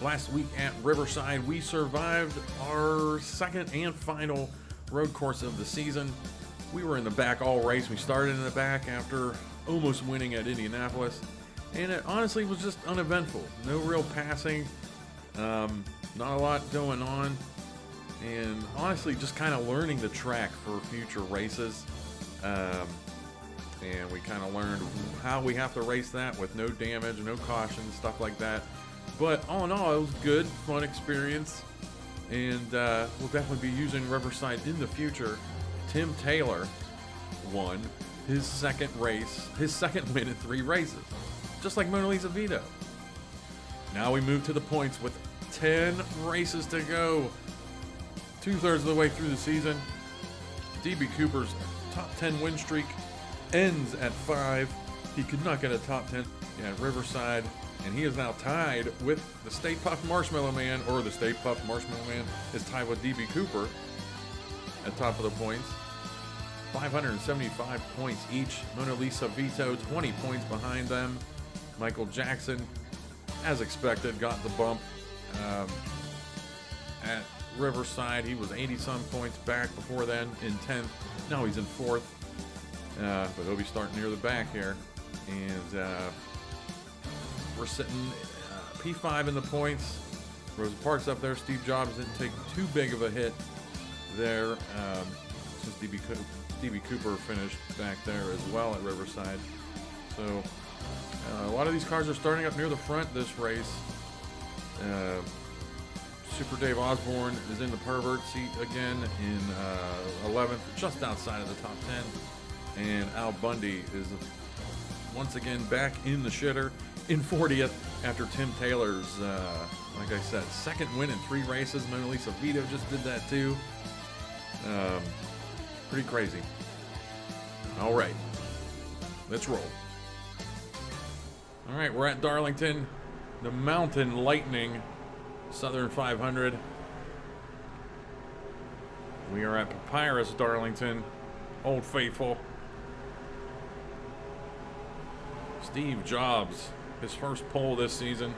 Last week at Riverside, we survived our second and final road course of the season. We were in the back all race. We started in the back after almost winning at Indianapolis, and it honestly was just uneventful. No real passing, not a lot going on, and honestly just kind of learning the track for future races. And we kind of learned how we have to race that with no damage, no caution, stuff like that. But all in all, it was good, fun experience, and we'll definitely be using Riverside in the future. Tim Taylor won his second race, his second win in 3 races, just like Mona Lisa Vito. Now we move to the points with 10 races to go. 2/3 of the way through the season. DB Cooper's top 10 win streak ends at 5. He could not get a top 10 at Riverside, and he is now tied with the Stay Puft Marshmallow Man, or the Stay Puft Marshmallow Man is tied with DB Cooper at top of the points. 575 points each. Mona Lisa Vito 20 points behind them. Michael Jackson, as expected, got the bump at Riverside. He was 80-some points back before then in 10th. Now he's in 4th. But he'll be starting near the back here. And we're sitting P5 in the points. Rosa Parks up there. Steve Jobs didn't take too big of a hit there since DB Cooper finished back there as well at Riverside. So a lot of these cars are starting up near the front this race. Super Dave Osborne is in the pervert seat again in 11th, just outside of the top 10. And Al Bundy is once again back in the shitter in 40th after Tim Taylor's, like I said, second win in 3 races. Mona Lisa Vito just did that too. Pretty crazy. All right, let's roll. All right, we're at Darlington, the Mountain Lightning Southern 500. We are at Papyrus Darlington, Old Faithful. Steve Jobs, his first pole this season.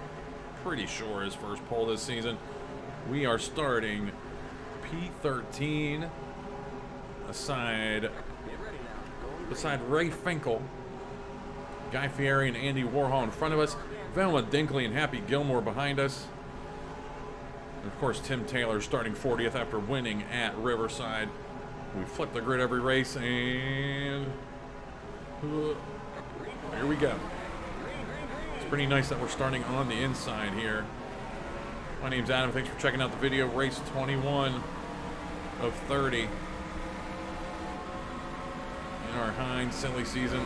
Pretty sure his first pole this season. We are starting P13 beside Ray Finkel, Guy Fieri and Andy Warhol in front of us, Velma Dinkley and Happy Gilmore behind us. And of course, Tim Taylor starting 40th after winning at Riverside. We flip the grid every race, and here we go. It's pretty nice that we're starting on the inside here. My name's Adam. Thanks for checking out the video. Race 21 of 30 in our Heinz Silly season.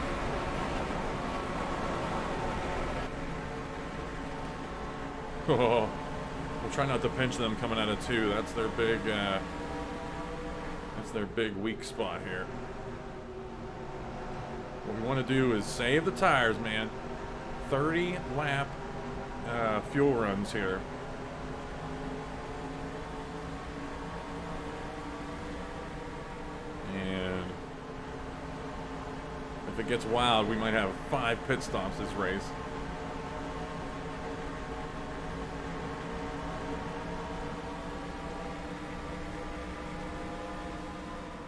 Oh, we'll try not to pinch them coming out of 2. That's their big weak spot here. What we want to do is save the tires, man. 30 lap fuel runs here. And if it gets wild, we might have 5 pit stops this race.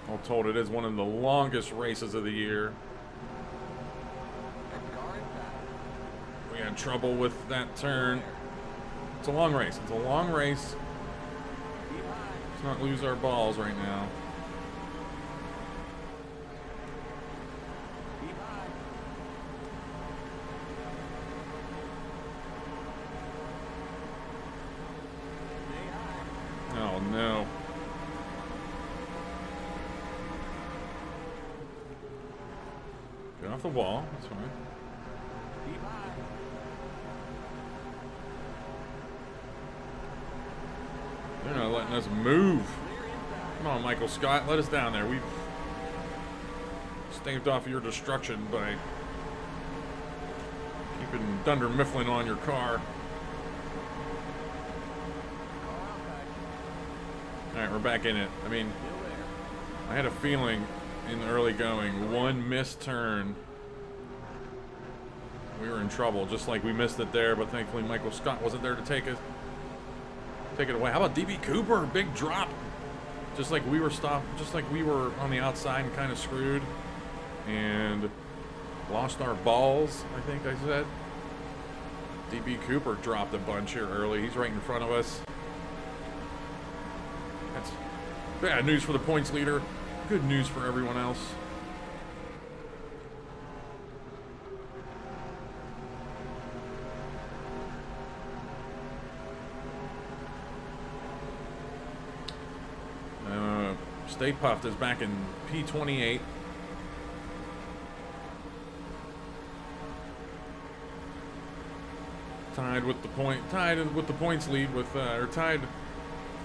All told, it is one of the longest races of the year. We had trouble with that turn. It's a long race. It's a long race. Let's not lose our balls right now. Oh no. Get off the wall, that's fine. They're not letting us move. Come on, Michael Scott, let us down there. We've staved off your destruction by keeping Dunder Mifflin on your car. Alright, we're back in it. I mean, I had a feeling in the early going, one missed turn, we were in trouble, just like we missed it there, but thankfully Michael Scott wasn't there to take us take it away. How about DB Cooper? Big drop. Just like we were on the outside and kind of screwed. And lost our balls, I think I said. DB Cooper dropped a bunch here early. He's right in front of us. That's bad news for the points leader. Good news for everyone else. Stay Puffed is back in P28. Tied with the points lead with, or tied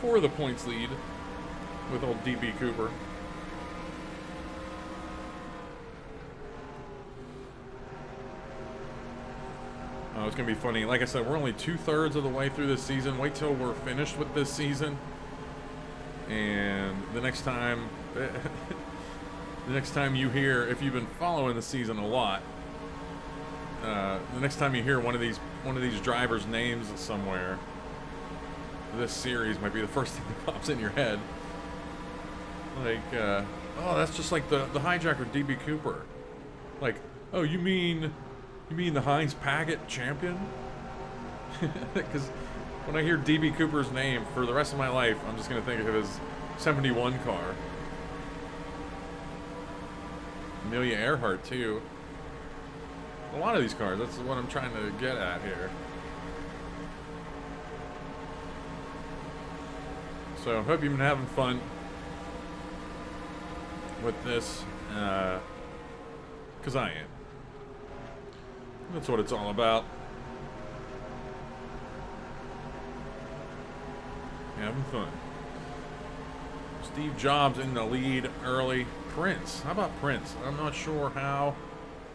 for the points lead with old DB Cooper. Oh, it's gonna be funny. Like I said, we're only 2/3 of the way through this season. Wait till we're finished with this season. And the next time, you hear, if you've been following the season a lot, the next time you hear one of these drivers' names somewhere, this series might be the first thing that pops in your head. Like, oh, that's just like the hijacker DB Cooper. Like, oh, you mean the Heinz Packet champion? Because when I hear DB Cooper's name for the rest of my life, I'm just going to think of his 71 car. Amelia Earhart, too. A lot of these cars, that's what I'm trying to get at here. So, hope you've been having fun with this, because I am. That's what it's all about. Having fun. Steve Jobs in the lead early. Prince. How about Prince? I'm not sure how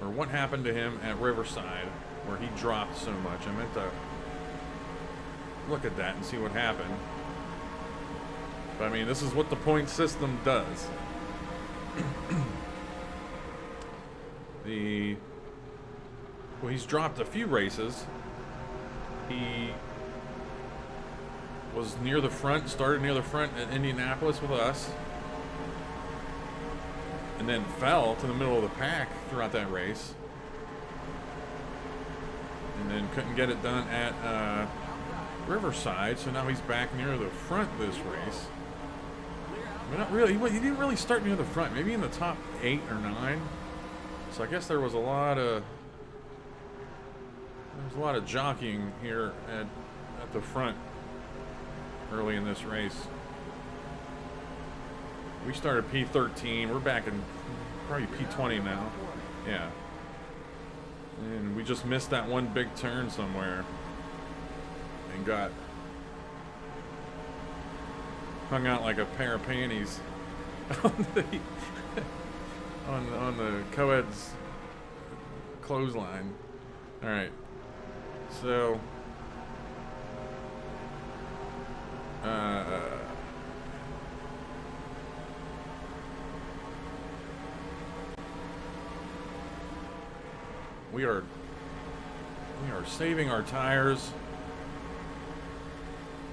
or what happened to him at Riverside where he dropped so much. I meant to look at that and see what happened. But I mean, this is what the point system does. Well, he's dropped a few races. He was near the front, started near the front at Indianapolis with us, and then fell to the middle of the pack throughout that race, and then couldn't get it done at Riverside, so now he's back near the front this race. But not really. He didn't really start near the front, maybe in the top 8 or 9. So I guess there was a lot of jockeying here at the front early in this race. We started P13. We're back in probably P20 now. Yeah. And we just missed that one big turn somewhere and got hung out like a pair of panties on the co-ed's clothesline. All right. So we are saving our tires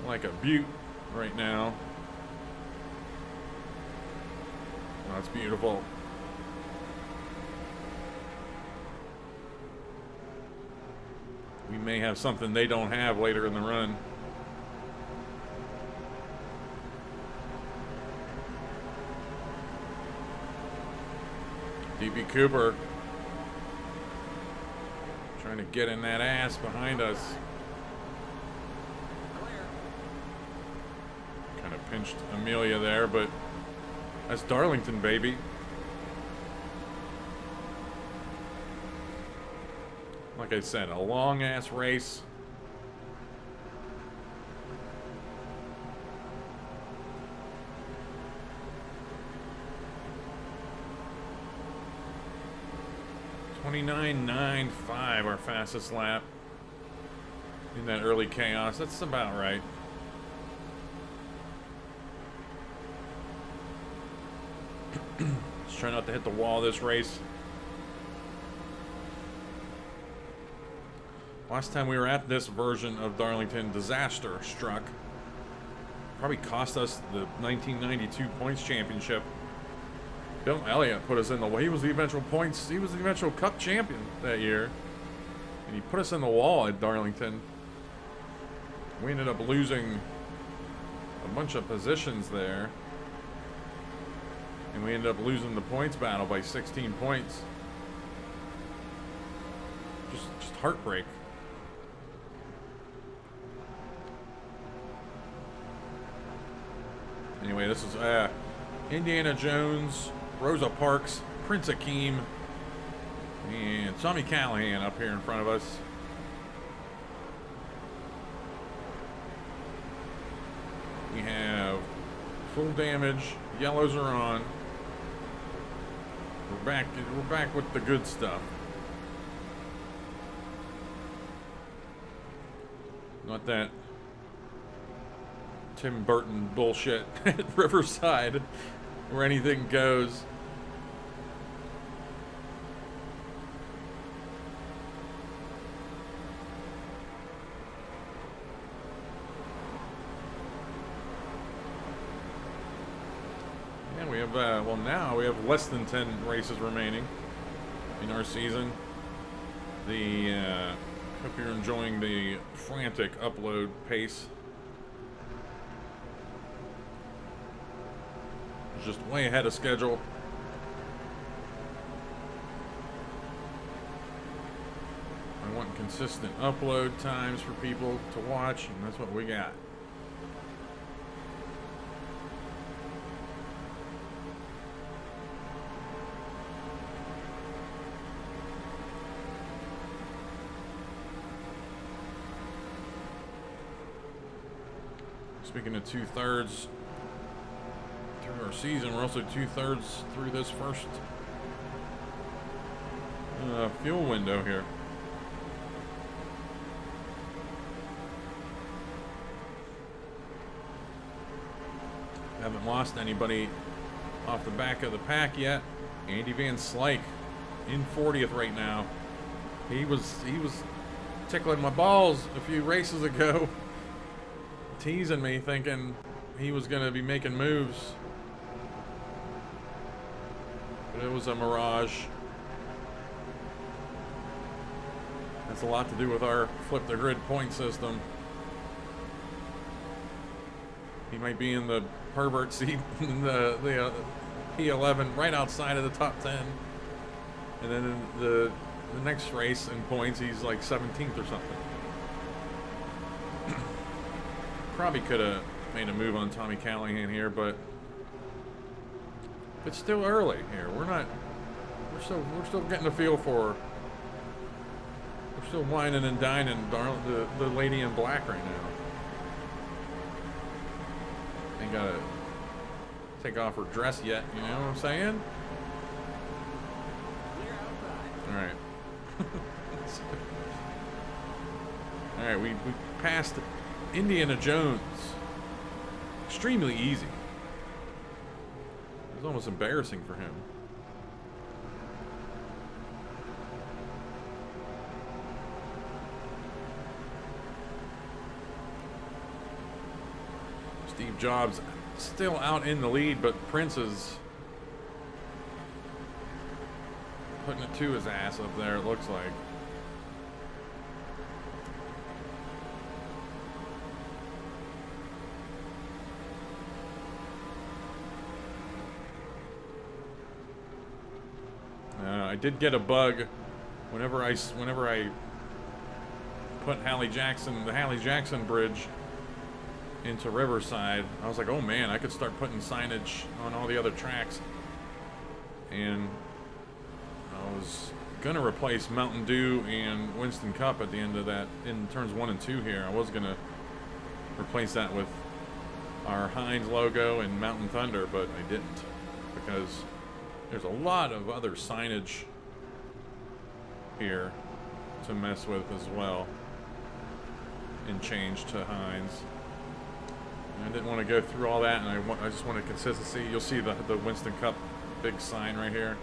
like a beaut right now. Oh, that's beautiful. We may have something they don't have later in the run. DB Cooper trying to get in that ass behind us. Kind of pinched Amelia there, but that's Darlington, baby. Like I said, a long ass race. .29.95, our fastest lap in that early chaos. That's about right. Just try not to hit the wall this race. Last time we were at this version of Darlington, disaster struck. probably cost us the 1992 points championship. Bill Elliott put us in the wall. He was the eventual points. He was the eventual Cup champion that year, and he put us in the wall at Darlington. We ended up losing a bunch of positions there, and we ended up losing the points battle by 16 points. Just heartbreak. Anyway, this is Indiana Jones, Rosa Parks, Prince Akeem, and Tommy Callahan up here in front of us. We have full damage. Yellows are on. We're back with the good stuff. Not that Tim Burton bullshit at Riverside where anything goes. And we have, well, now we have less than 10 races remaining in our season. Hope you're enjoying the frantic upload pace. Just way ahead of schedule. I want consistent upload times for people to watch, and that's what we got. Speaking of 2/3 through our season, we're also 2/3 through this first fuel window here. Haven't lost anybody off the back of the pack yet. Andy Van Slyke in 40th right now. He was tickling my balls a few races ago, teasing me, thinking he was going to be making moves. But it was a mirage. That's a lot to do with our flip the grid point system. He might be in the Herbert seat in the P11 right outside of the top 10. And then in the next race in points, he's like 17th or something. Probably could have made a move on Tommy Callahan here, but it's still early here. We're still getting a feel for. We're still whining and dining the lady in black right now. Ain't gotta take off her dress yet, you know what I'm saying? Alright. Alright, we passed Indiana Jones. Extremely easy. It was almost embarrassing for him. Steve Jobs still out in the lead, but Prince is putting it to his ass up there, it looks like. I did get a bug whenever I put the Hallie Jackson Bridge into Riverside. I was like, oh man, I could start putting signage on all the other tracks. And I was gonna replace Mountain Dew and Winston Cup at the end of that in turns 1 and 2 here. I was gonna replace that with our Heinz logo and Mountain Thunder, but I didn't, because there's a lot of other signage here to mess with as well and change to Heinz. I didn't want to go through all that, and I just wanted consistency. You'll see the Winston Cup big sign right here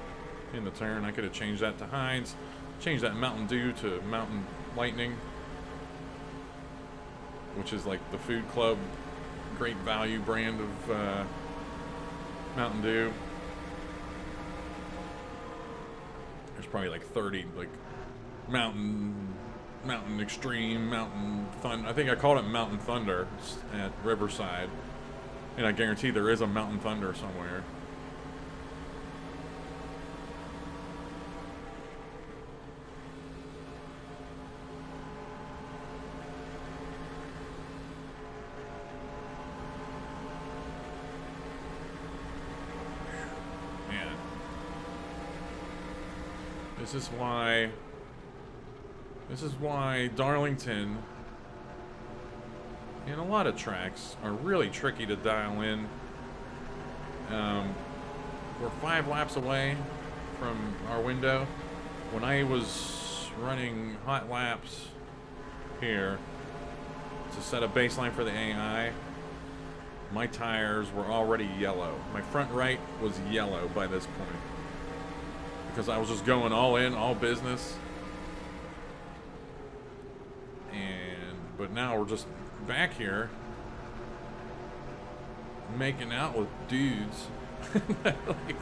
in the turn. I could have changed that to Heinz, changed that Mountain Dew to Mountain Lightning, which is like the food club great value brand of Mountain Dew. There's probably like 30, like Mountain Extreme, Mountain Thunder. I think I called it Mountain Thunder at Riverside, and I guarantee there is a Mountain Thunder somewhere. This is why Darlington and a lot of tracks are really tricky to dial in. We're 5 laps away from our window. When I was running hot laps here to set a baseline for the AI, my tires were already yellow. My front right was yellow by this point, because I was just going all in, all business. But now we're just back here making out with dudes. Like,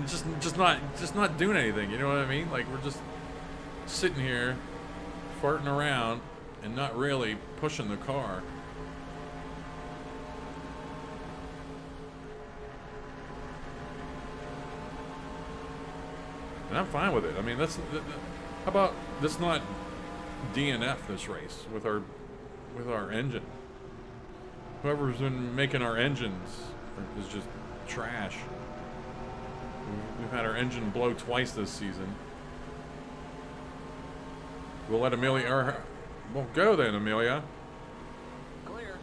just not doing anything, you know what I mean? Like, we're just sitting here farting around and not really pushing the car. And I'm fine with it. I mean, how about let's not DNF this race with our engine. Whoever's been making our engines is just trash. We've had our engine blow twice this season. We'll let Amelia, well, go then, Amelia. Clear.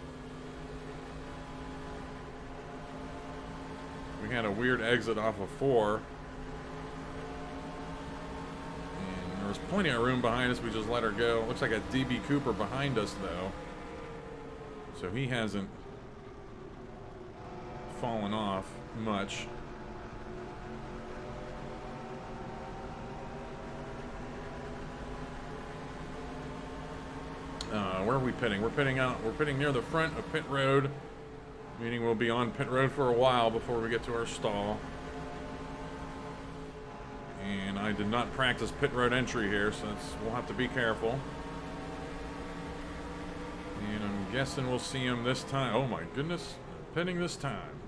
We had a weird exit off of 4. There was plenty of room behind us. We just let her go. Looks like a DB Cooper behind us, though. So he hasn't fallen off much. Where are we pitting? We're pitting out. We're pitting near the front of pit road. Meaning we'll be on pit road for a while before we get to our stall. And I did not practice pit road entry here, so we'll have to be careful. And I'm guessing we'll see him this time. Oh my goodness, pitting this time.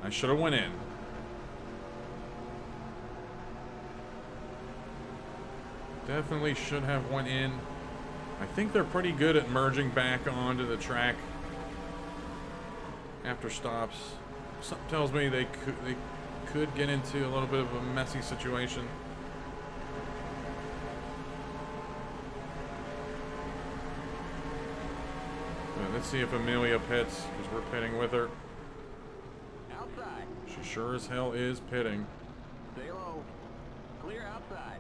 I should have went in. Definitely should have went in. I think they're pretty good at merging back onto the track after stops. Something tells me they could get into a little bit of a messy situation. But let's see if Amelia pits, because we're pitting with her. Outside. She sure as hell is pitting. Stay low. Clear outside.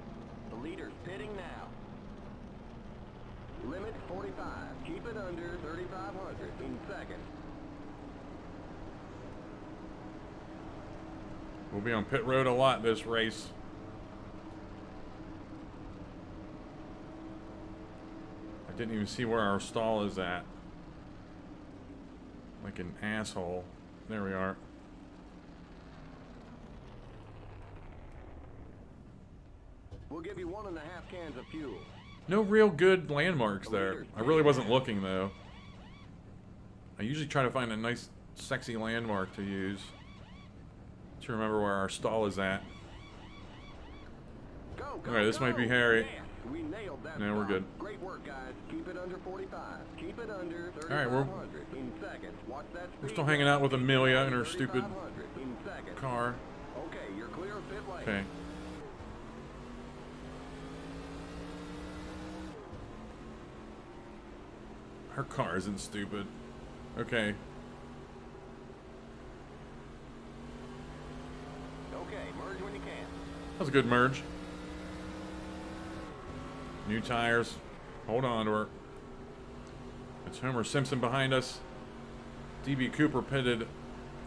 The leader's pitting now. Limit 45. Keep it under 3,500 in second. We'll be on pit road a lot this race. I didn't even see where our stall is at. Like an asshole. There we are. We'll give you 1.5 cans of fuel. No real good landmarks there. I really wasn't looking, though. I usually try to find a nice, sexy landmark to use to remember where our stall is at. Okay, this might be Harry. Yeah, we nailed that. No, we're good. Great work, guys. Keep it under 45. Keep it under 3,500 in second. Watch that speed. We're still hanging out with Amelia in her stupid in second. car. Okay, you're clear of pit lane. Okay. Her car isn't stupid. Okay. Okay, merge when you can. That was a good merge. New tires. Hold on to her. It's Homer Simpson behind us. DB Cooper pitted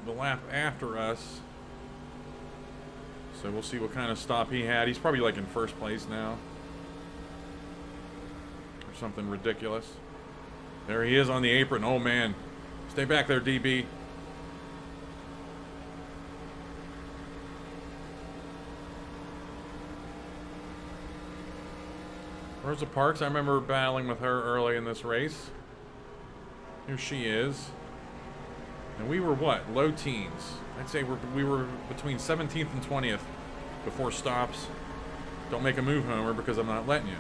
the lap after us. So we'll see what kind of stop he had. He's probably like in first place now. Or something ridiculous. There he is on the apron. Oh, man. Stay back there, DB. Rosa Parks, I remember battling with her early in this race. Here she is. And we were what? Low teens. I'd say we were between 17th and 20th before stops. Don't make a move, Homer, because I'm not letting you.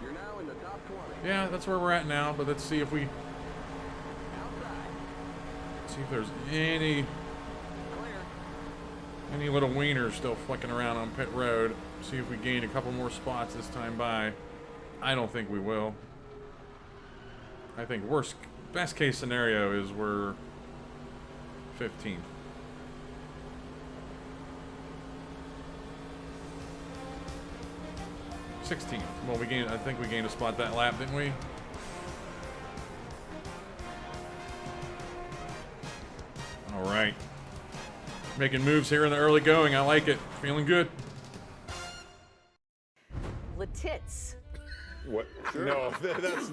You're now in the top 20. Yeah, that's where we're at now, but let's see if we... Outside. See if there's any little wieners still flicking around on pit road. See if we gain a couple more spots this time by. I don't think we will. I think best case scenario is we're 15th. Well, I think we gained a spot that lap, didn't we? All right. Making moves here in the early going. I like it. Feeling good. Letits. What? Sure. No, that's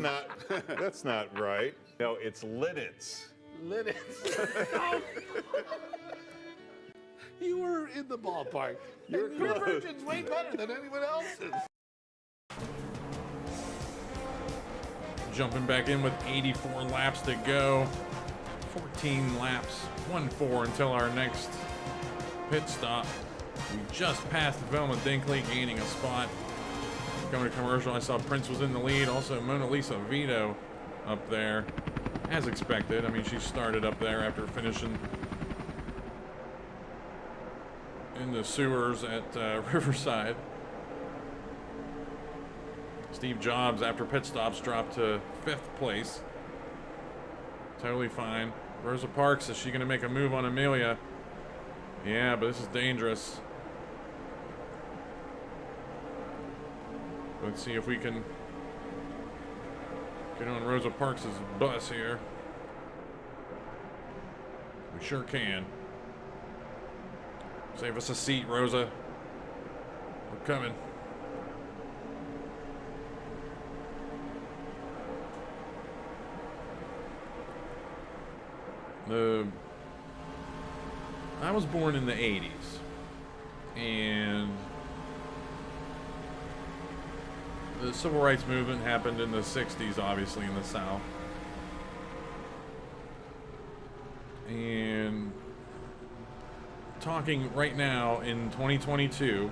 not right. No, it's liddits. Liddits. You were in the ballpark. Your version's way better than anyone else's. Jumping back in with 84 laps to go. 14 laps, 1-4 until our next pit stop. We just passed Velma Dinkley, gaining a spot. Going to commercial, I saw Prince was in the lead. Also, Mona Lisa Vito up there, as expected. I mean, she started up there after finishing in the sewers at Riverside. Steve Jobs, after pit stops, dropped to 5th place. Totally fine. Rosa Parks, is she going to make a move on Amelia? Yeah, but this is dangerous. Let's see if we can get on Rosa Parks' bus here. We sure can. Save us a seat, Rosa. We're coming. I was born in the 80s, and the civil rights movement happened in the 60s, obviously, in the South. And talking right now in 2022,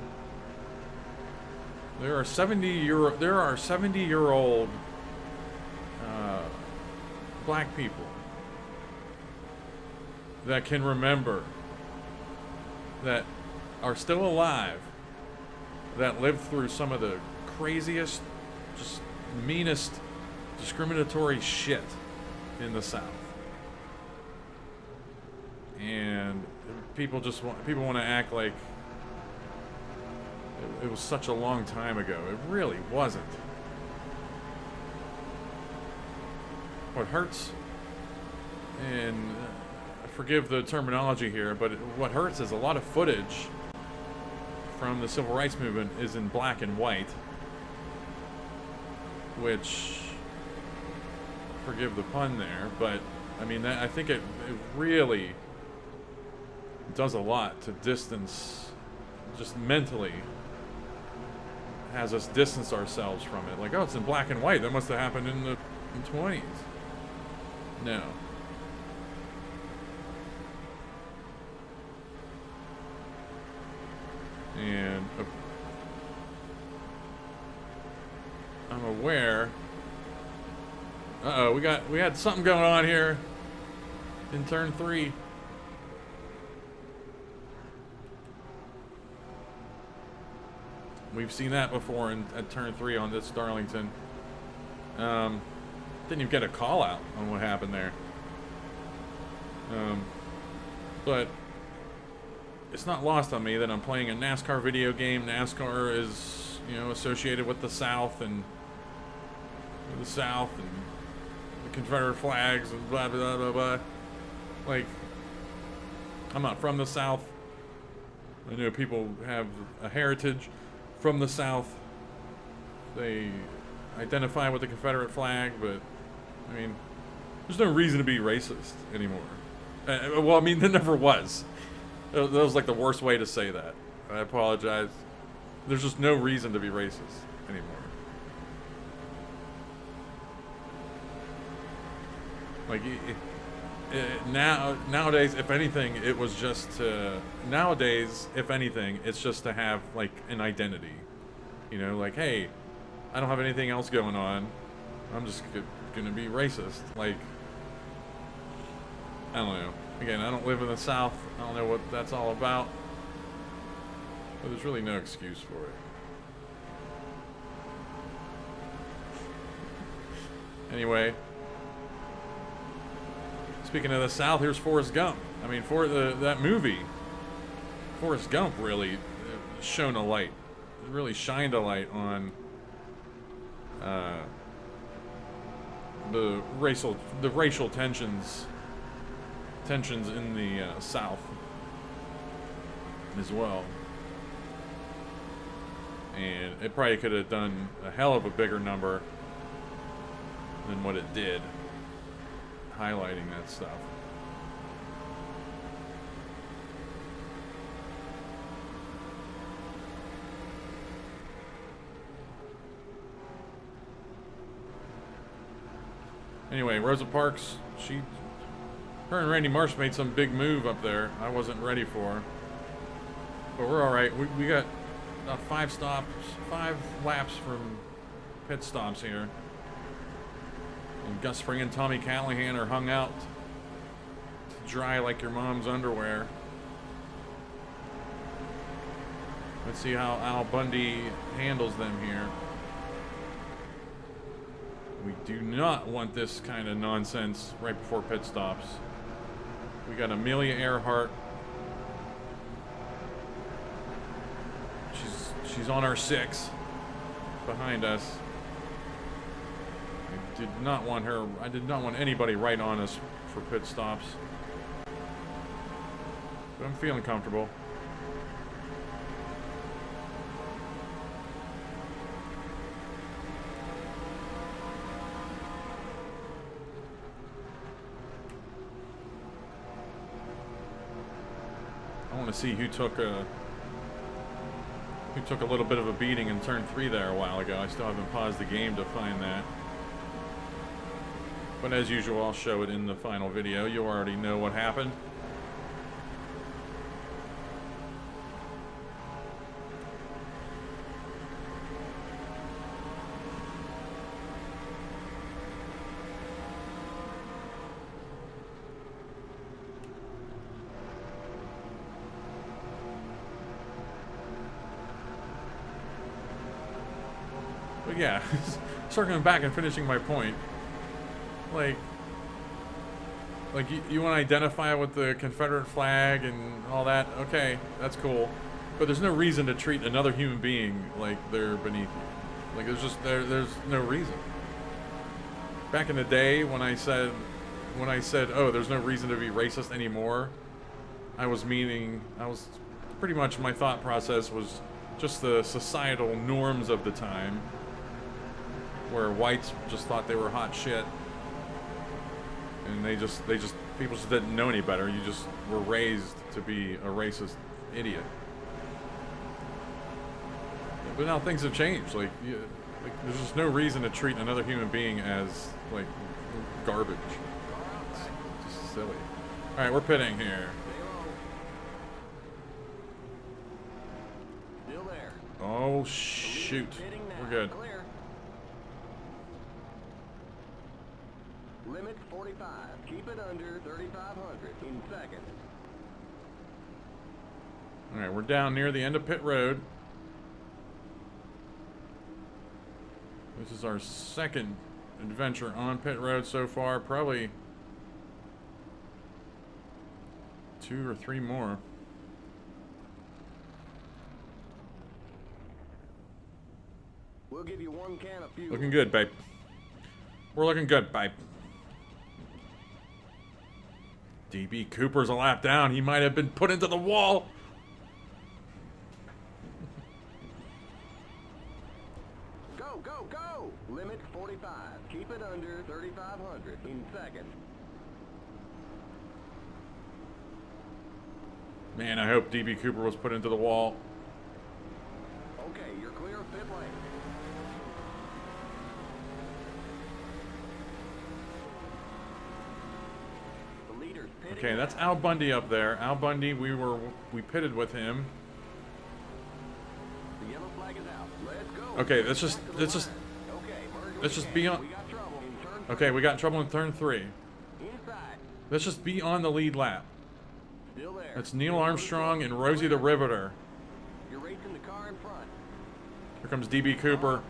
there are 70-year-old black people that can remember, that are still alive, that lived through some of the craziest, just meanest, discriminatory shit in the South. And people want to act like it was such a long time ago. It really wasn't. What hurts, and forgive the terminology here, but what hurts is a lot of footage from the civil rights movement is in black and white, which, forgive the pun there, but I mean, I think it really does a lot to distance, just mentally has us distance ourselves from it. Like, oh, it's in black and white, that must have happened in the 20s. No. And I'm aware. Uh-oh, we had something going on here in turn 3. We've seen that before at turn 3 on this Darlington. Didn't even get a call out on what happened there. But it's not lost on me that I'm playing a NASCAR video game. NASCAR is, associated with the South and the Confederate flags and blah, blah, blah, blah. Like, I'm not from the South. I know people have a heritage from the South. I identify with the Confederate flag, but I mean, there's no reason to be racist anymore. Well, I mean, there never was. That was like the worst way to say that. I apologize. There's just no reason to be racist anymore. Like, nowadays, if anything, it was just to... Nowadays, if anything, it's just to have, like, an identity. You know, like, hey, I don't have anything else going on. I'm just gonna be racist. Like, I don't know. Again, I don't live in the South. I don't know what that's all about. But there's really no excuse for it. Anyway, speaking of the South, here's Forrest Gump. I mean, for that movie, Forrest Gump really shone a light. It really shined a light on the racial tensions in the South as well. And it probably could have done a hell of a bigger number than what it did, highlighting that stuff. Anyway, Rosa Parks, her and Randy Marsh made some big move up there. I wasn't ready for, but we're all right. We got 5 laps from pit stops here. And Gus Spring and Tommy Callahan are hung out to dry like your mom's underwear. Let's see how Al Bundy handles them here. We do not want this kind of nonsense right before pit stops. We got Amelia Earhart. She's on our 6 behind us. I did not want anybody right on us for pit stops. But I'm feeling comfortable. I want to see who took a little bit of a beating in turn 3 there a while ago. I still haven't paused the game to find that. But as usual, I'll show it in the final video. You already know what happened. But yeah, circling back and finishing my point. Like you want to identify with the Confederate flag and all that, okay, that's cool. But there's no reason to treat another human being like they're beneath you. Like there's no reason. Back in the day when I said, oh, there's no reason to be racist anymore, I was pretty much my thought process was just the societal norms of the time, where whites just thought they were hot shit. And people just didn't know any better. You just were raised to be a racist idiot. But now things have changed. Like there's just no reason to treat another human being as, like, garbage. It's just silly. Alright, we're pitting here. Still there. Oh, shoot. We're good. Clear. Limit 45. Keep it under 3,500 in second. Alright, we're down near the end of pit road. This is our second adventure on pit road so far. Probably 2 or 3 more. We'll give you 1 can of fuel. Looking good, babe. We're looking good, babe. DB Cooper's a lap down. He might have been put into the wall. Go, go, go! Limit 45. Keep it under 3,500 in second. Man, I hope DB Cooper was put into the wall. Okay, you're clear of pit lane. The leader's pitting. Okay, that's Al Bundy up there. Al Bundy, we pitted with him. The yellow flag is out. Let's go. Okay, let's just be on. We got trouble in turn Okay, we got trouble in turn 3. inside. Let's just be on the lead lap. Still there. That's Neil Armstrong and Rosie the Riveter. You're racing the car in front. Here comes DB Cooper.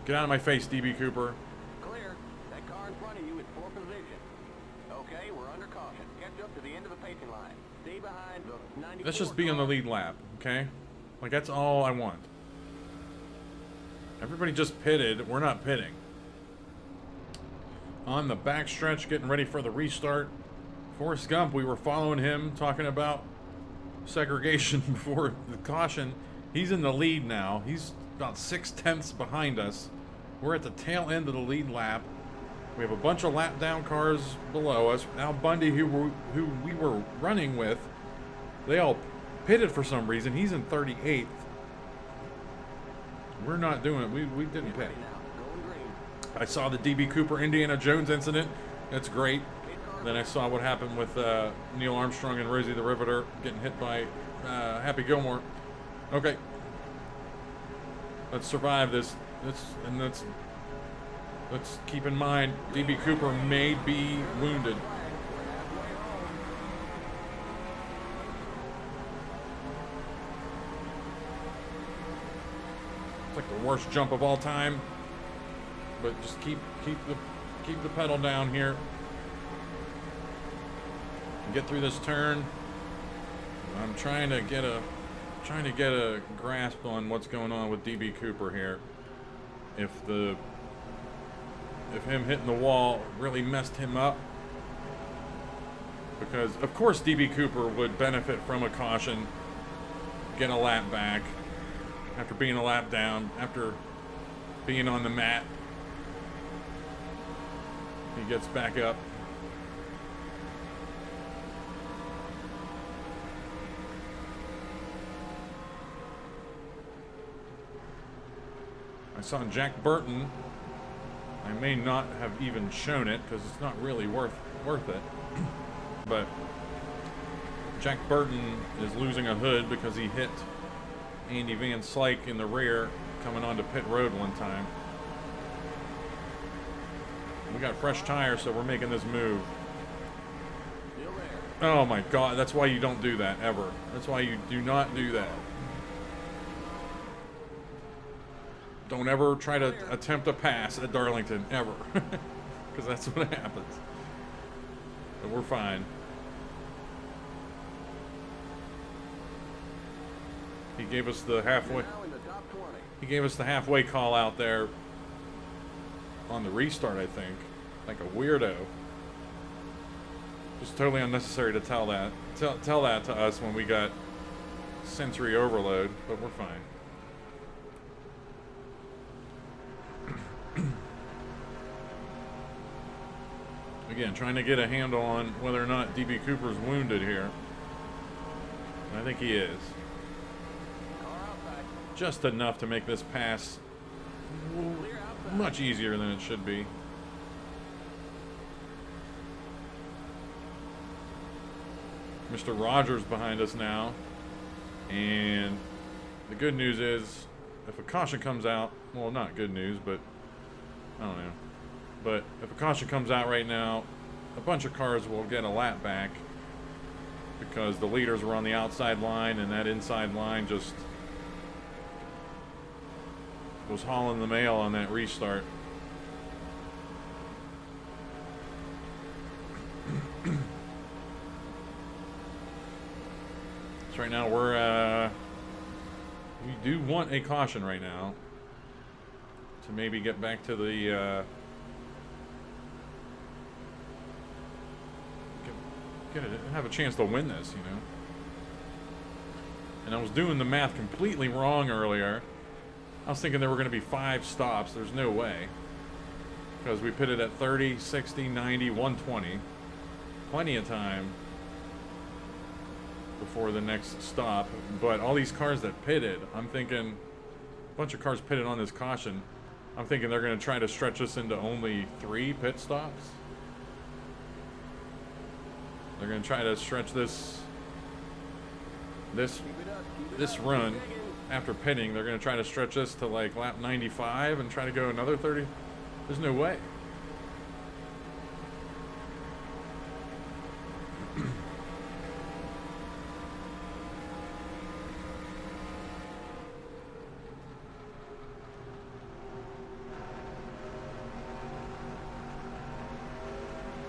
Get out of my face, DB Cooper. Clear. That car in front of you is poor position. Okay, we're under caution. Catch up to the end of the pacing line. Stay behind the 94. Let's just be on the lead lap, okay? Like, that's all I want. Everybody just pitted. We're not pitting. On the backstretch, getting ready for the restart. Forrest Gump, we were following him, talking about segregation before the caution. He's in the lead now. He's about 6/10 behind us. We're at the tail end of the lead lap. We have a bunch of lap down cars below us. Al Bundy, who we were running with, they all pitted for some reason. He's in 38th. We're not doing it. We didn't pit. I saw the DB Cooper Indiana Jones incident. That's great. Then I saw what happened with Neil Armstrong and Rosie the Riveter getting hit by Happy Gilmore. Okay. Let's survive this. Let's keep in mind DB Cooper may be wounded. It's like the worst jump of all time. But just keep the pedal down here. Get through this turn. I'm trying to get a grasp on what's going on with DB Cooper here. If him hitting the wall really messed him up, because of course DB Cooper would benefit from a caution, get a lap back after being a lap down, after being on the mat. He gets back up. I saw Jack Burton. I may not have even shown it because it's not really worth it. But Jack Burton is losing a hood because he hit Andy Van Slyke in the rear coming onto pit road one time. We got fresh tires, so we're making this move. Oh my God, that's why you don't do that, ever. That's why you do not do that. Don't ever try to attempt a pass at Darlington, ever. Because that's what happens. But we're fine. He gave us the halfway. He gave us the halfway call out there on the restart, I think. Like a weirdo. Just totally unnecessary to tell that. Tell that to us when we got sensory overload, but we're fine. Again, trying to get a handle on whether or not DB Cooper's wounded here. And I think he is. Just enough to make this pass much easier than it should be. Mr. Rogers behind us now. And the good news is, if a caution comes out, well, not good news, but I don't know. But if a caution comes out right now, a bunch of cars will get a lap back because the leaders were on the outside line and that inside line just was hauling the mail on that restart. So right now we do want a caution right now to maybe get back to the have a chance to win this, you know. And I was doing the math completely wrong earlier. I was thinking there were going to be 5 stops. There's no way. because we pitted at 30, 60, 90, 120. Plenty of time before the next stop. But all these cars that pitted, I'm thinking, a bunch of cars pitted on this caution. I'm thinking they're going to try to stretch us into only 3 pit stops. They're going to try to stretch this run after pitting. They're going to try to stretch this to like lap 95 and try to go another 30. There's no way.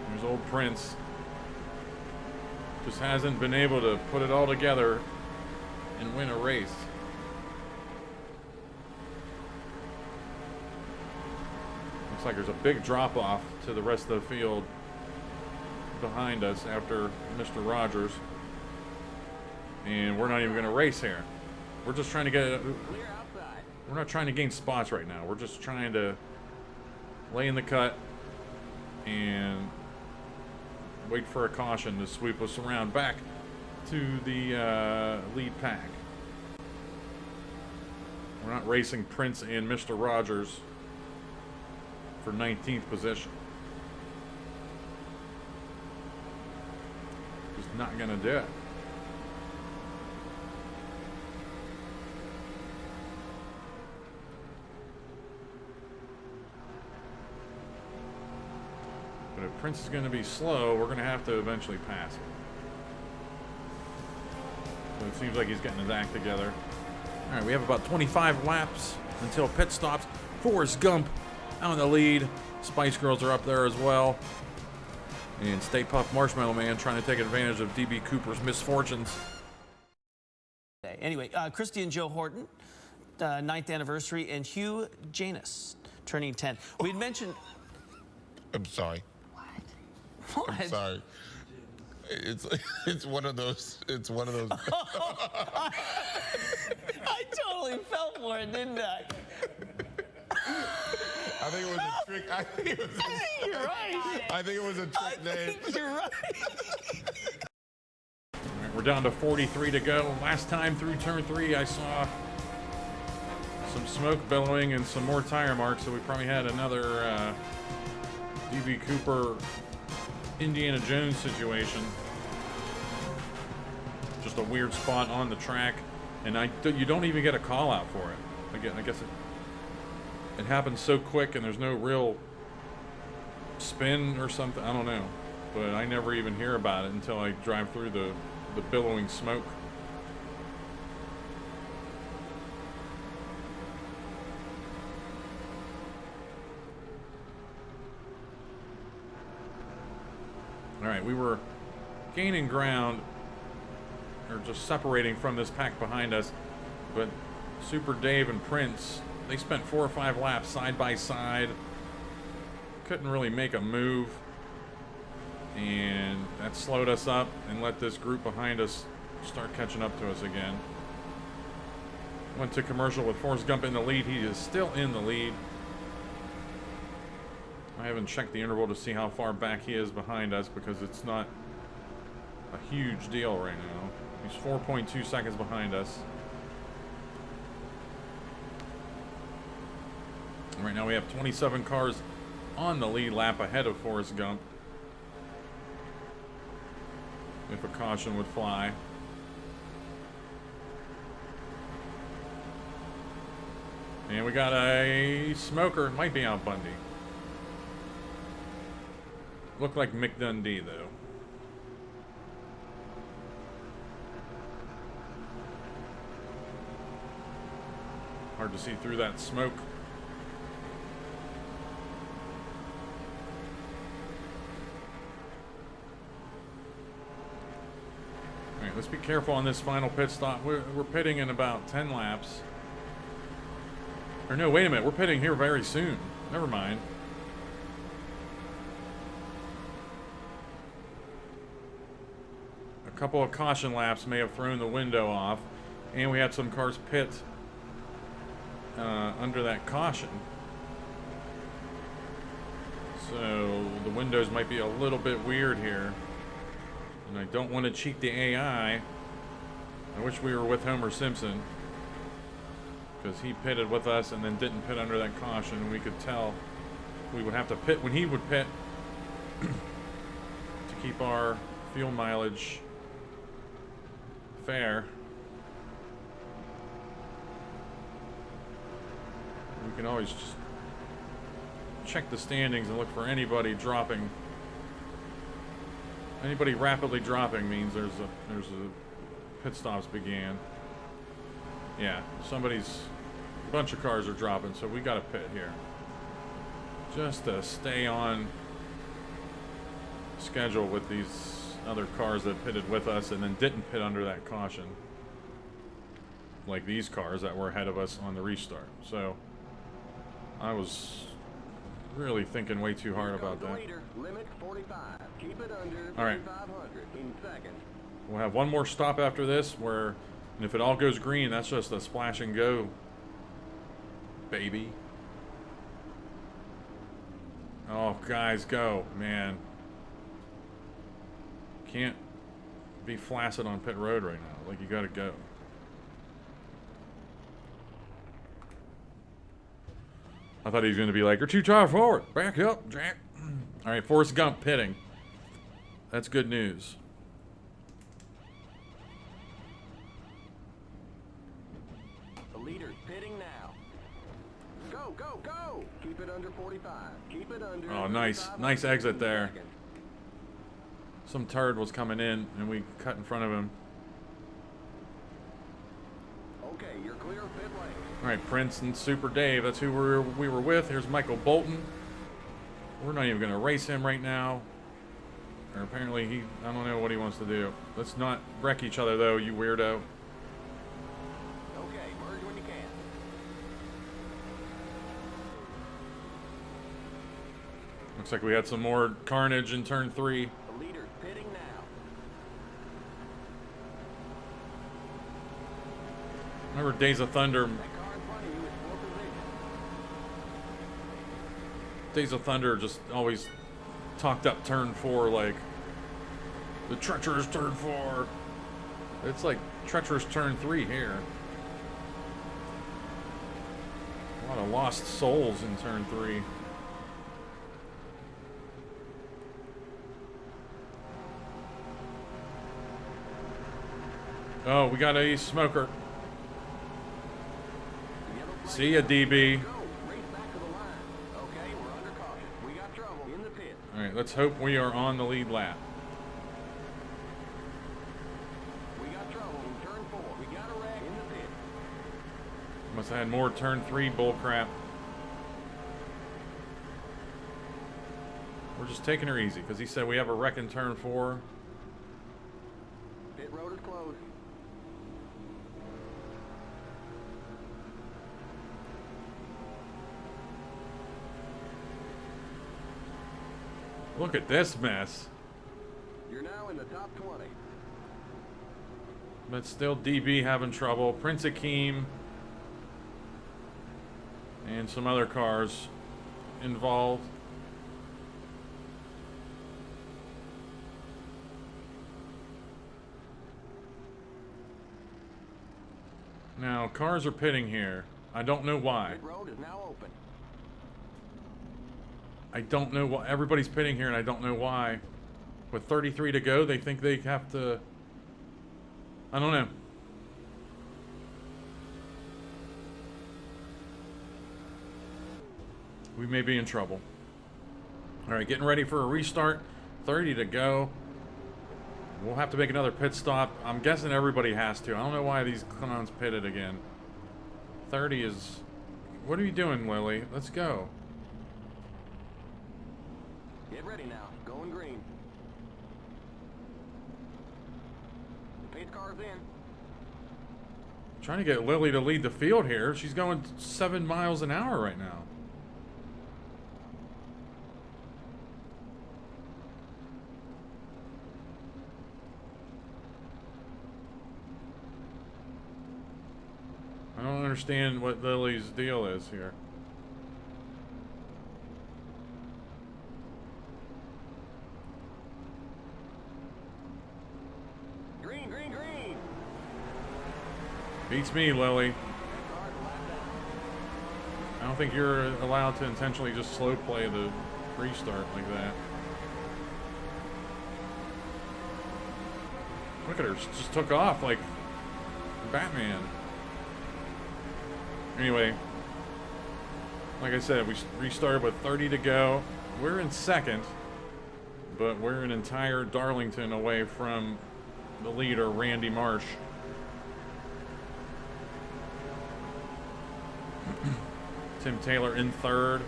There's old Prince. Just hasn't been able to put it all together and win a race. Looks like there's a big drop off to the rest of the field behind us after Mr. Rogers. And we're not even going to race here. We're just trying to get we're not trying to gain spots right now. We're just trying to lay in the cut and wait for a caution to sweep us around back to the lead pack. We're not racing Prince and Mr. Rogers for 19th position. Just not gonna do it. But if Prince is going to be slow, we're going to have to eventually pass him. So it seems like he's getting his act together. All right, we have about 25 laps until pit stops. Forrest Gump out in the lead. Spice Girls are up there as well. And Stay Puft Marshmallow Man trying to take advantage of DB Cooper's misfortunes. Anyway, Christy and Joe Horton, 9th anniversary, and Hugh Janus turning 10. We'd mentioned... I'm sorry. What? I'm sorry. It's one of those. It's one of those. I totally fell for it, didn't I? I think it was a trick. I think it was. You're right. I think it was a trick name. You're right. All right, we're down to 43 to go. Last time through turn 3, I saw some smoke billowing and some more tire marks, so we probably had another DB Cooper Indiana Jones situation. Just a weird spot on the track, and you don't even get a call out for it. Again, I guess it happens so quick, and there's no real spin or something. I don't know, but I never even hear about it until I drive through the billowing smoke. All right, we were gaining ground, or just separating from this pack behind us, but Super Dave and Prince, they spent 4 or 5 laps side by side. Couldn't really make a move, and that slowed us up and let this group behind us start catching up to us again. Went to commercial with Forrest Gump in the lead. He is still in the lead. I haven't checked the interval to see how far back he is behind us because it's not a huge deal right now. He's 4.2 seconds behind us. Right now we have 27 cars on the lead lap ahead of Forrest Gump. If a caution would fly. And we got a smoker. Might be out Bundy. Looked like Mick Dundee, though. Hard to see through that smoke. All right, let's be careful on this final pit stop. We're pitting in about 10 laps. Or no, wait a minute. We're pitting here very soon. Never mind. A couple of caution laps may have thrown the window off, and we had some cars pit under that caution. So the windows might be a little bit weird here. And I don't want to cheat the AI. I wish we were with Homer Simpson. Because he pitted with us and then didn't pit under that caution. We could tell we would have to pit when he would pit to keep our fuel mileage fair. We can always just check the standings and look for anybody dropping. Anybody rapidly dropping means there's a pit stops began. Yeah, a bunch of cars are dropping, so we got to pit here. Just to stay on schedule with these other cars that pitted with us and then didn't pit under that caution. Like these cars that were ahead of us on the restart. So I was really thinking way too hard about that. Limit 45. Keep it under All right. 3,500 in seconds. We'll have one more stop after this where, and if it all goes green, that's just a splash and go, baby. Oh, guys, go, man. Can't be flaccid on pit road right now. Like, you gotta go. I thought he was gonna be like, you're too far forward. Back up, Jack. All right, Forrest Gump pitting. That's good news. The leader's pitting now. Go, go, go! Keep it under 45. Keep it under. Oh, nice. Nice exit there. Some turd was coming in, and we cut in front of him. Okay, you're clear of pit lane. All right, Prince and Super Dave. That's who we were with. Here's Michael Bolton. We're not even going to race him right now. Or apparently I don't know what he wants to do. Let's not wreck each other, though, you weirdo. Okay, merge when you can. Looks like we had some more carnage in turn 3. The leader's pitting now. Remember Days of Thunder? That car in front of you is for position. Days of Thunder just always talked up turn 4 like the treacherous turn 4. It's like treacherous turn 3 here. A lot of lost souls in turn 3. Oh, we got a smoker. See ya, DB. Go, race back to the line. Okay, we're under caution. We got trouble in the pit. All right, let's hope we are on the lead lap. We got trouble in turn 4. We got a wreck in the pit. Must have had more turn 3 bull crap. We're just taking her easy because he said we have a wreck in turn 4. Pit road is closed. Look at this mess. You're now in the top 20. But still DB having trouble. Prince Akeem and some other cars involved. Now, cars are pitting here. I don't know why. Pit road is now open. I don't know why. Everybody's pitting here, and I don't know why. With 33 to go, they think they have to... I don't know. We may be in trouble. All right, getting ready for a restart. 30 to go. We'll have to make another pit stop. I'm guessing everybody has to. I don't know why these clowns pitted again. 30 is... What are you doing, Lily? Let's go. Get ready now. Going green. The pace car's in. Trying to get Lily to lead the field here. She's going 7 miles an hour right now. I don't understand what Lily's deal is here. Beats me, Lily. I don't think you're allowed to intentionally just slow play the restart like that. Look at her, she just took off like Batman. Anyway, like I said, we restarted with 30 to go. We're in second, but we're an entire Darlington away from the leader, Randy Marsh. Tim Taylor in third.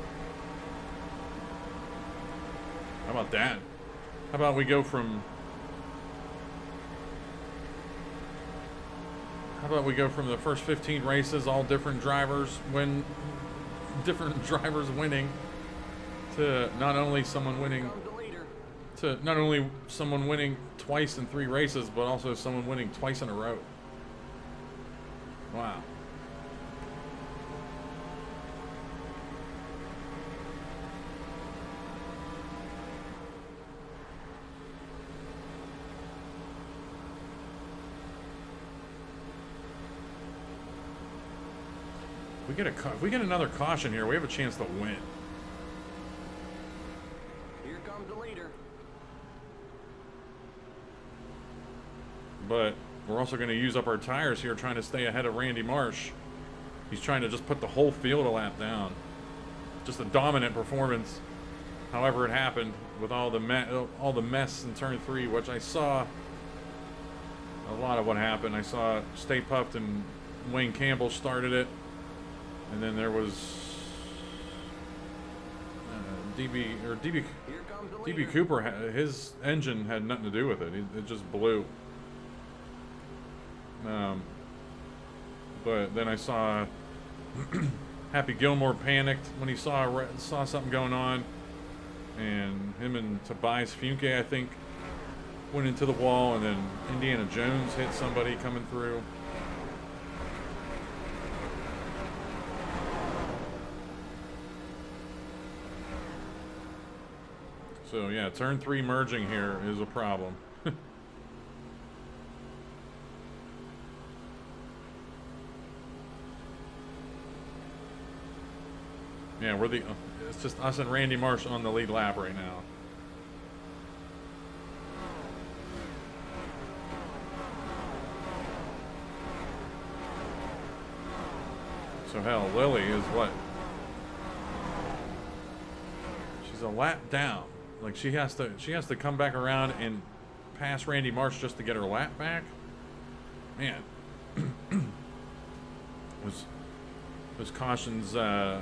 How about that? How about we go from... How about we go from the first 15 races, all different drivers winning, to not only someone winning twice in 3 races, but also someone winning twice in a row. Wow. If we get another caution here, we have a chance to win. Here comes the leader. But we're also going to use up our tires here trying to stay ahead of Randy Marsh. He's trying to just put the whole field a lap down. Just a dominant performance, however it happened, with all the mess in turn 3, which I saw a lot of what happened. I saw Stay Puffed and Wayne Campbell started it. And then there was DB Cooper. His engine had nothing to do with it. It just blew. But then I saw Happy Gilmore panicked when he saw something going on, and him and Tobias Funke, I think, went into the wall, and then Indiana Jones hit somebody coming through. So yeah, turn 3 merging here is a problem. Yeah, it's just us and Randy Marsh on the lead lap right now. So hell, Lily is what? She's a lap down. Like she has to come back around and pass Randy Marsh just to get her lap back. Man, those cautions, those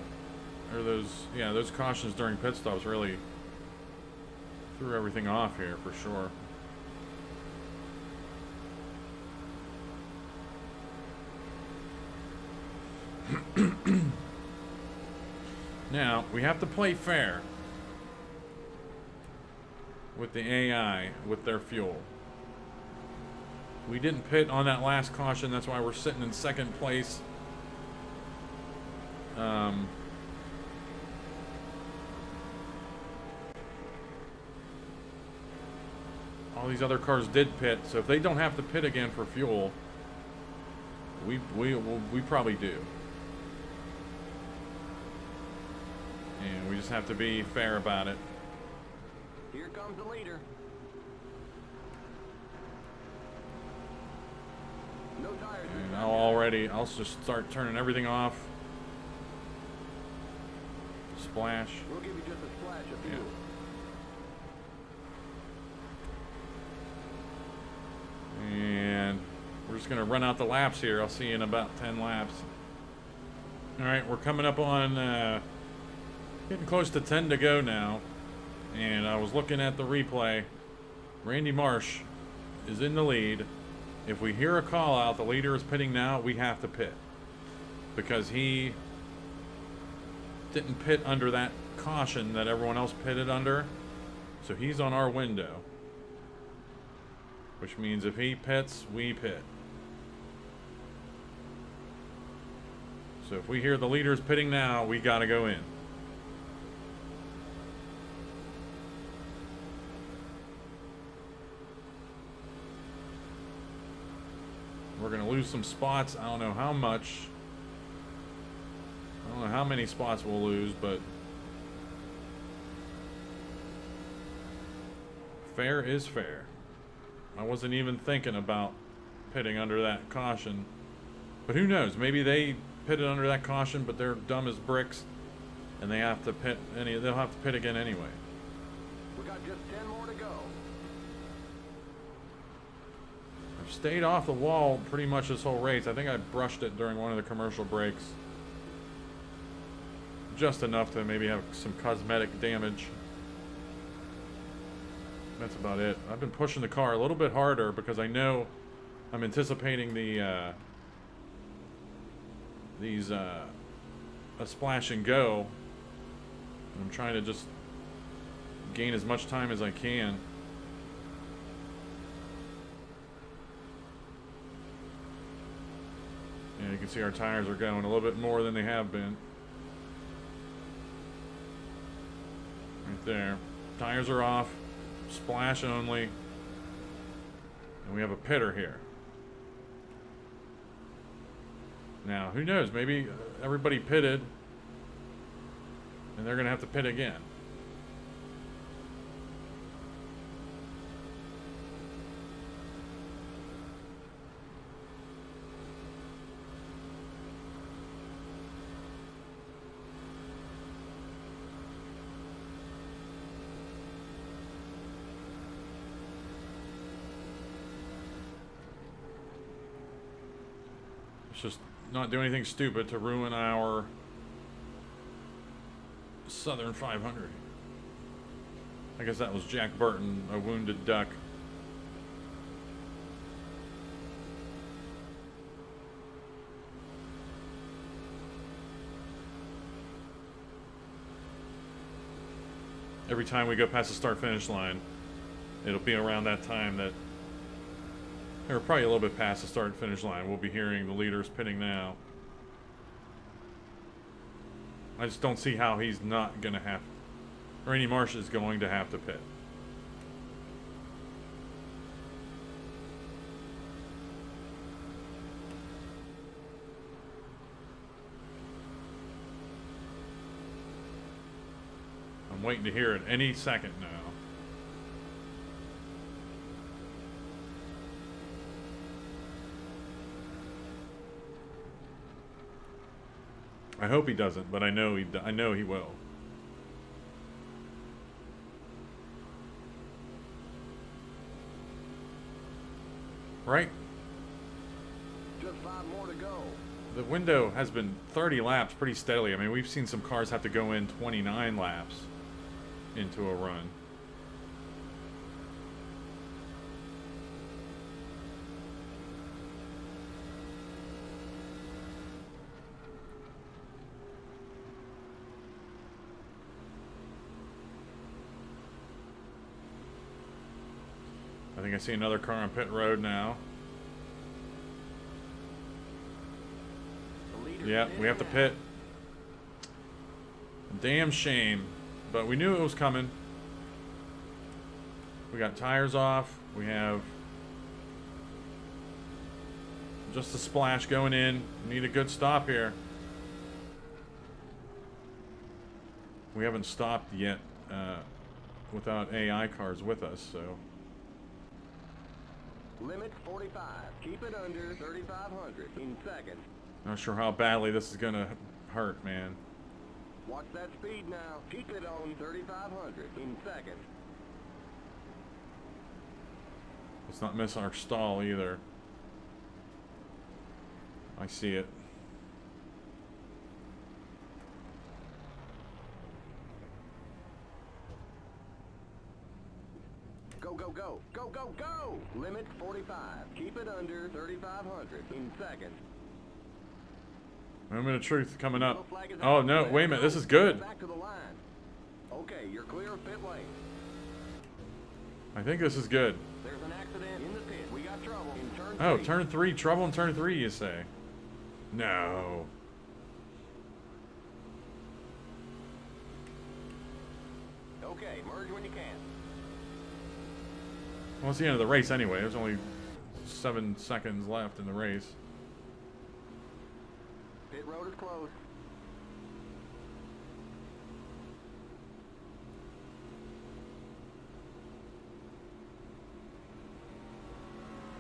cautions during pit stops really threw everything off here for sure. Now we have to play fair with the AI, with their fuel. We didn't pit on that last caution, that's why we're sitting in second place. All these other cars did pit, so if they don't have to pit again for fuel, we probably do. And we just have to be fair about it. Here comes the leader. No tires. And I'll just start turning everything off. Splash. We'll give you just a splash of fuel. And we're just gonna run out the laps here. I'll see you in about 10 laps. All right, we're coming up on getting close to 10 to go now. And I was looking at the replay. Randy Marsh is in the lead. If we hear a call out, the leader is pitting now, we have to pit. Because he didn't pit under that caution that everyone else pitted under. So he's on our window. Which means if he pits, we pit. So if we hear the leader's pitting now, we gotta go in. We're going to lose some spots. I don't know how much. I don't know how many spots we'll lose, but fair is fair. I wasn't even thinking about pitting under that caution. But who knows? Maybe they pitted under that caution, but they're dumb as bricks, and they have to pit. They'll have to pit again anyway. We got just 10 more to go. I've stayed off the wall pretty much this whole race. I think I brushed it during one of the commercial breaks. Just enough to maybe have some cosmetic damage. That's about it. I've been pushing the car a little bit harder because I know I'm anticipating a splash and go. I'm trying to just gain as much time as I can. And you can see our tires are going a little bit more than they have been. Right there. Tires are off. Splash only. And we have a pitter here. Now, who knows? Maybe everybody pitted, and they're going to have to pit again. It's just not do anything stupid to ruin our Southern 500. I guess that was Jack Burton, a wounded duck. Every time we go past the start-finish line, it'll be around that time that we're probably a little bit past the start-finish line. We'll be hearing the leaders pitting now. I just don't see how he's not going to have... Randy Marsh is going to have to pit. I'm waiting to hear it any second now. I hope he doesn't, but I know he will. Right? Just 5 more to go. The window has been 30 laps pretty steadily. I mean, we've seen some cars have to go in 29 laps into a run. I think I see another car on pit road now. Yeah, we have to pit. Damn shame. But we knew it was coming. We got tires off. We have just a splash going in. We need a good stop here. We haven't stopped yet without AI cars with us, so... Limit 45. Keep it under 3,500 in seconds. Not sure how badly this is gonna hurt, man. Watch that speed now. Keep it on 3,500 in seconds. Let's not miss our stall either. I see it. Go, go, go. Go, go, go! Limit 45. Keep it under 3,500 in seconds. Moment of truth coming up. Oh no, wait a minute, this is good. Back to the line. Okay, you're clear of pit lane. I think this is good. There's an accident in the pit. We got trouble in turn 3. Oh, turn 3, trouble in turn 3, you say? No. Okay, merge when you can. Well, it's the end of the race anyway. There's only 7 seconds left in the race. Pit road is closed.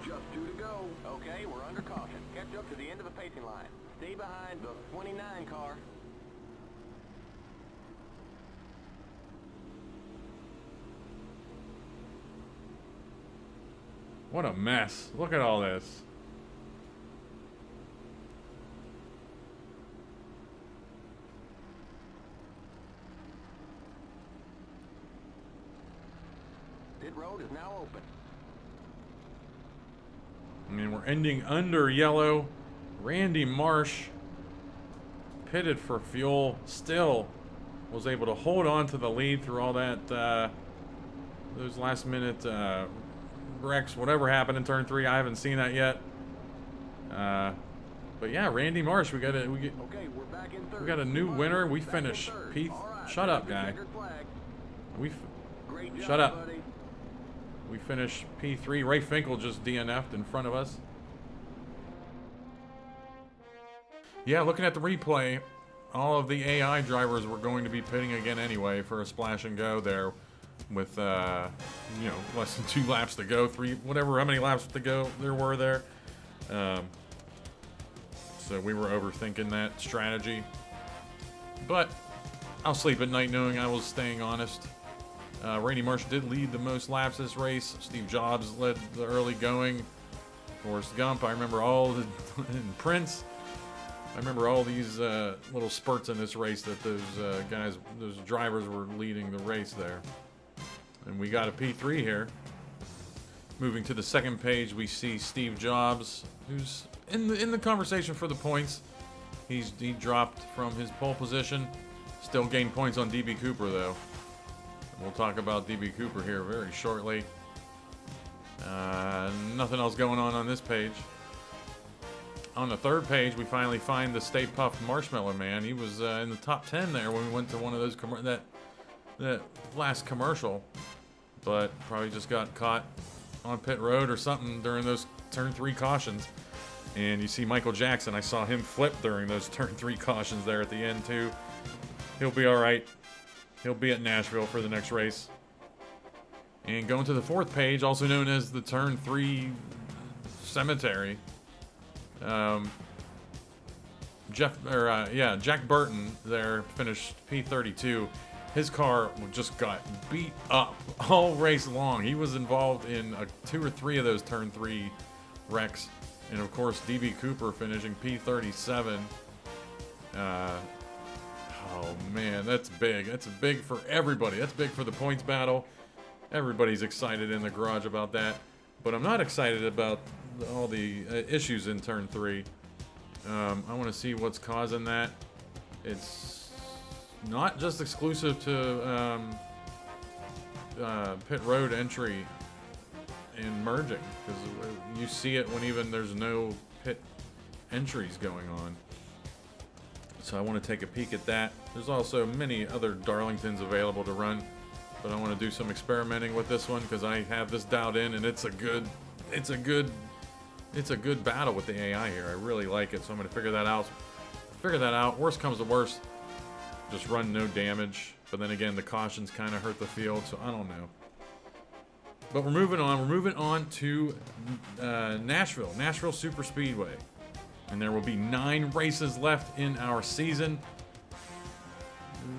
Just 2 to go. Okay, we're under caution. Catch up to the end of the pacing line. Stay behind the 29 car. What a mess. Look at all this. Pit road is now open. I mean, we're ending under yellow. Randy Marsh pitted for fuel. Still was able to hold on to the lead through all that, those last minute wrecks, whatever happened in turn 3. I haven't seen that yet. But yeah, Randy Marsh, we got a a new winner. We finish P. Shut up, guy. Shut up. We finish P3. Ray Finkel just DNF'd in front of us. Yeah, looking at the replay, all of the AI drivers were going to be pitting again anyway for a splash and go there with, you know, less than 2 laps to go, 3, whatever, how many laps to go there were there. So we were overthinking that strategy. But I'll sleep at night knowing I was staying honest. Randy Marsh did lead the most laps this race. Steve Jobs led the early going. Forrest Gump, I remember all the and Prince. I remember all these little spurts in this race that those guys, those drivers were leading the race there. And we got a P3 here. Moving to the second page, we see Steve Jobs, who's in the conversation for the points. He dropped from his pole position. Still gained points on DB Cooper though. We'll talk about DB Cooper here very shortly. Nothing else going on this page. On the third page, we finally find the Stay Puft Marshmallow Man. He was in the top 10 there when we went to one of those that last commercial, but probably just got caught on pit road or something during those turn 3 cautions. And you see Michael Jackson. I saw him flip during those turn 3 cautions there at the end too. He'll be all right. He'll be at Nashville for the next race. And going to the fourth page, also known as the turn 3 cemetery. Jack Burton there finished P32. His car just got beat up all race long. He was involved in 2 or 3 of those turn 3 wrecks. And of course, DB Cooper finishing P37. Oh man, that's big. That's big for everybody. That's big for the points battle. Everybody's excited in the garage about that. But I'm not excited about all the issues in turn 3. I want to see what's causing that. It's not just exclusive to pit road entry and merging, because you see it when even there's no pit entries going on. So I want to take a peek at that. There's also many other Darlingtons available to run, but I want to do some experimenting with this one because I have this dialed in, and it's a good battle with the AI here. I really like it, so I'm going to figure that out. Worst comes to worst, just run no damage. But then again, the cautions kind of hurt the field, so I don't know. But we're moving on. We're moving on to Nashville Super Speedway. And there will be 9 races left in our season.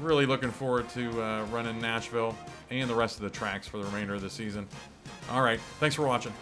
Really looking forward to running Nashville and the rest of the tracks for the remainder of the season. All right, thanks for watching.